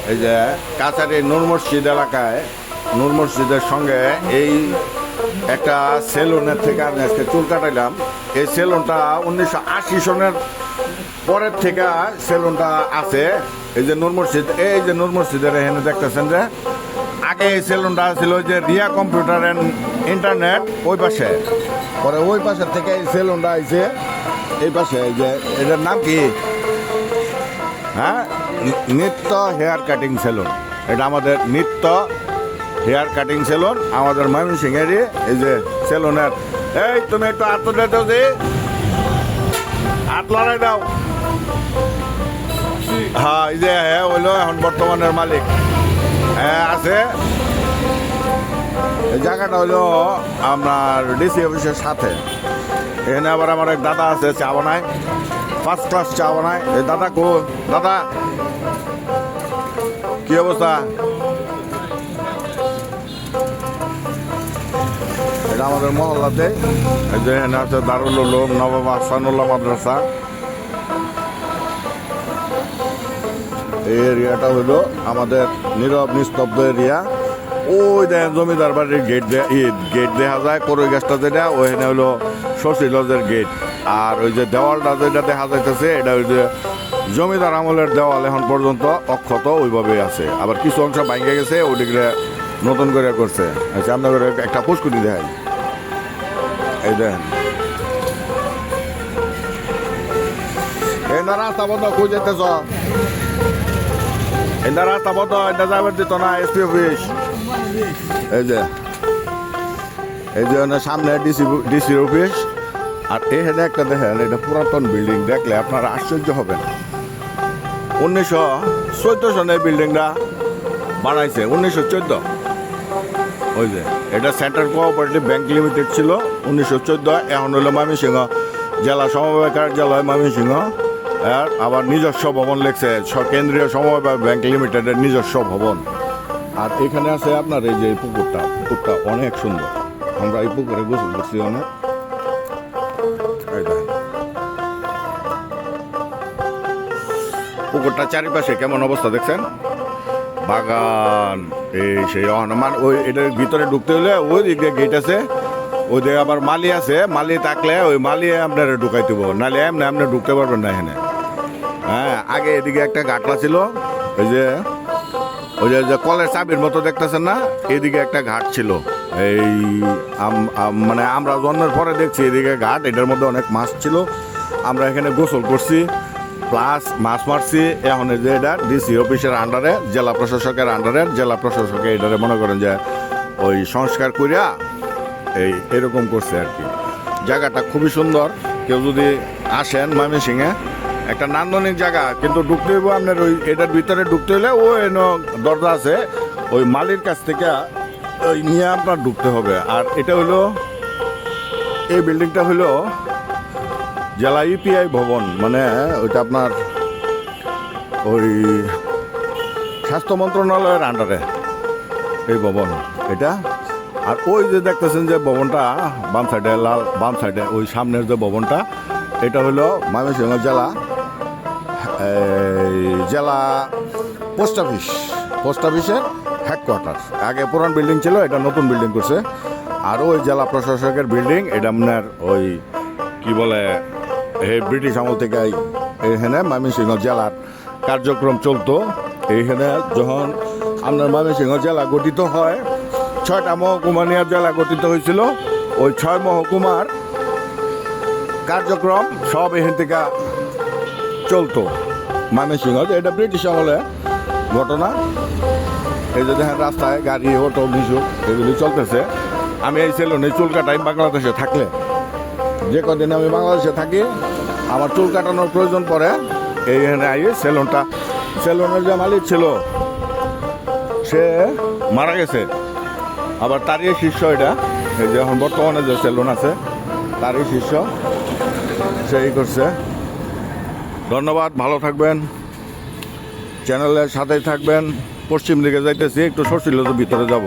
এই যে কাছারি নূর মসজিদ এলাকায় নূর মসজিদের সঙ্গে এই একটা সেলুনের থেকে আমি আজকে চুল কাটাইলাম। এই সেলুনটা 1980 সনের পরের থেকে সেলুনটা আছে। এই যে নূর মসজিদ, এই যে নূর মসজিদের এখানে দেখতেছেন যে আগে এই সেলুনটা ছিল যে রিয়া কম্পিউটার অ্যান্ড ইন্টারনেট ওই পাশে, পরে ওই পাশের থেকে এই সেলুনটা আইছে এই পাশে। এই যে এটার নাম কি? হ্যাঁ, নিত্য হেয়ার কাটিং সেলুন। এটা আমাদের নিত্য হেয়ার কাটিং সেলুন আমাদের ময়মনসিংহেরই। এই যে সেলুনের, এই তুমি একটু হাত তুলে দাও, যে হাত লড়াই দাও। হ্যাঁ, এই যে হ্যাঁ হইলো এখন বর্তমানের মালিক। হ্যাঁ আছে। এই জায়গাটা হইলো আপনার ডিসি অফিসের সাথে। এখানে আবার আমার এক দাদা আছে, চা বানায়, ফার্স্ট ক্লাস চা বানায়। এই দাদা কো, দাদা কি অবস্থা? এটা আমাদের মহল্লাতে। এই যে এখানে আছে দারুল উলুম নবাব আহসানুল্লাহ মাদ্রাসা। এই এরিয়াটা হলো আমাদের নীরব নিস্তব্ধ এরিয়া। ওই দেখেন জমিদার বাড়ির গেট দেখা যায়, করই গাছটা যেটা ওইখানে হলো শশী লজের গেট। আর ওই যে দেওয়ালটা যেটা দেখা যাইতেছে এটা ওই যে জমিদার আমলের দেওয়াল এখন পর্যন্ত অক্ষত ওইভাবেই আছে। আবার কিছু অংশ ভাঙে গেছে, ওইদিকে নতুন করে করছে। আচ্ছা, আপনাদের একটা পুষ্কুটি দেখেন, এই দেখেন। এই না রাস্তা বন্ধ, খুঁজে যেতেছ, এই না রাস্তা বন্ধ, এটা যাবার দিত না এসপি অফিস। এই যে সামনে ডিসি অফিস। আর এখানে একটা দেখেন, এটা পুরাতন বিল্ডিং, দেখলে আপনারা আশ্চর্য হবেন। 1914 সনে বিল্ডিংটা বানাইছে, 1914। ওই যে এটা সেন্ট্রাল কোঅপারেটিভ ব্যাংক লিমিটেড ছিল 1914। এখন হলো ময়মনসিংহ জেলা সমবায় কার্যালয় ময়মনসিংহ। আর আবার নিজস্ব ভবন লেখছে, কেন্দ্রীয় সমবায় ব্যাংক লিমিটেডের নিজস্ব ভবন। আর এখানে আছে আপনার এই যে পুকুরটা অনেক সুন্দর। আমরা এই পুকুরে গোসল করছি অনেক। পুকুরটা চারিপাশে কেমন অবস্থা দেখছেন, বাগান। এই সেই মানে ওই এটার ভিতরে ঢুকতে হলে ওই দিকে গেট আছে, ওই দিকে আবার মালি আছে। মালি থাকলে ওই মালি আপনারা ঢুকাই দেবো, নাহলে এমনি আপনি ঢুকতে পারবেন না এখানে। হ্যাঁ, আগে এদিকে একটা ঘাটলা ছিল, ওই যে কলের চাবির মতো দেখতেছেন না, এদিকে একটা ঘাট ছিল। এই মানে আমরা জন্মের পরে দেখছি এদিকে ঘাট, এটার মধ্যে অনেক মাছ ছিল। আমরা এখানে গোসল করছি প্লাস মাছ মারছি। এখন যে এটা ডিসি অফিসের আন্ডারে, জেলা প্রশাসকের আন্ডারে, জেলা প্রশাসকে এটারে মনে করেন যে ওই সংস্কার করিয়া এরকম করছে আর কি। জায়গাটা খুবই সুন্দর। কেউ যদি আসেন ময়মনসিংহে, একটা নান্দনিক জায়গা, কিন্তু ঢুকতে হইব আপনার ওই এটার ভিতরে ঢুকতে হলে ও দরজা আছে, ওই মালির কাছ থেকে ওই নিয়ে আপনার ঢুকতে হবে। আর এটা হলো, এই বিল্ডিংটা হলো জেলা ইউপিআই ভবন, মানে ওইটা আপনার ওই স্বাস্থ্য মন্ত্রণালয়ের আন্ডারে এই ভবন এটা। আর ওই যে দেখতেছেন যে ভবনটা বাম সাইডে, লাল বাম সাইডে, ওই সামনের যে ভবনটা, এটা হলো ময়মনসিংহ জেলা পোস্ট অফিসের হেডকোয়ার্টার। আগে পুরান বিল্ডিং ছিল, এটা নতুন বিল্ডিং করছে। আর ওই জেলা প্রশাসকের বিল্ডিং, এটা আপনার ওই কি বলে এই ব্রিটিশ আমল থেকে এখানে ময়মনসিংহ জেলার কার্যক্রম চলতো। এইখানে যখন আপনার ময়মনসিংহ জেলা গঠিত হয়, 6টা মহকুমা নিয়ে জেলা গঠিত হয়েছিল। ওই 6 মহকুমার কার্যক্রম সব এখান থেকে চলতো ময়মনসিংহ। এটা ব্রিটিশ আমলে ঘটনা। এই যে দেখেন রাস্তায় গাড়ি, অটো, মিশু এগুলি চলতেছে। আমি এই সেলুনে চুল কাটাই বাংলাদেশে থাকলে, যে কদিন আমি বাংলাদেশে থাকি আমার চুল কাটানোর প্রয়োজন পড়ে এইখানে আই। সেলুনের যে মালিক ছিল সে মারা গেছে, আবার তারই শিষ্য এটা। এই যে এখন বর্তমানে যে সেলুন আছে তারই শিষ্য সেই করছে। ধন্যবাদ, ভালো থাকবেন, চ্যানেলের সাথেই থাকবেন। পশ্চিম দিকে যাইতেছি, একটু শশীলতার ভিতরে যাব।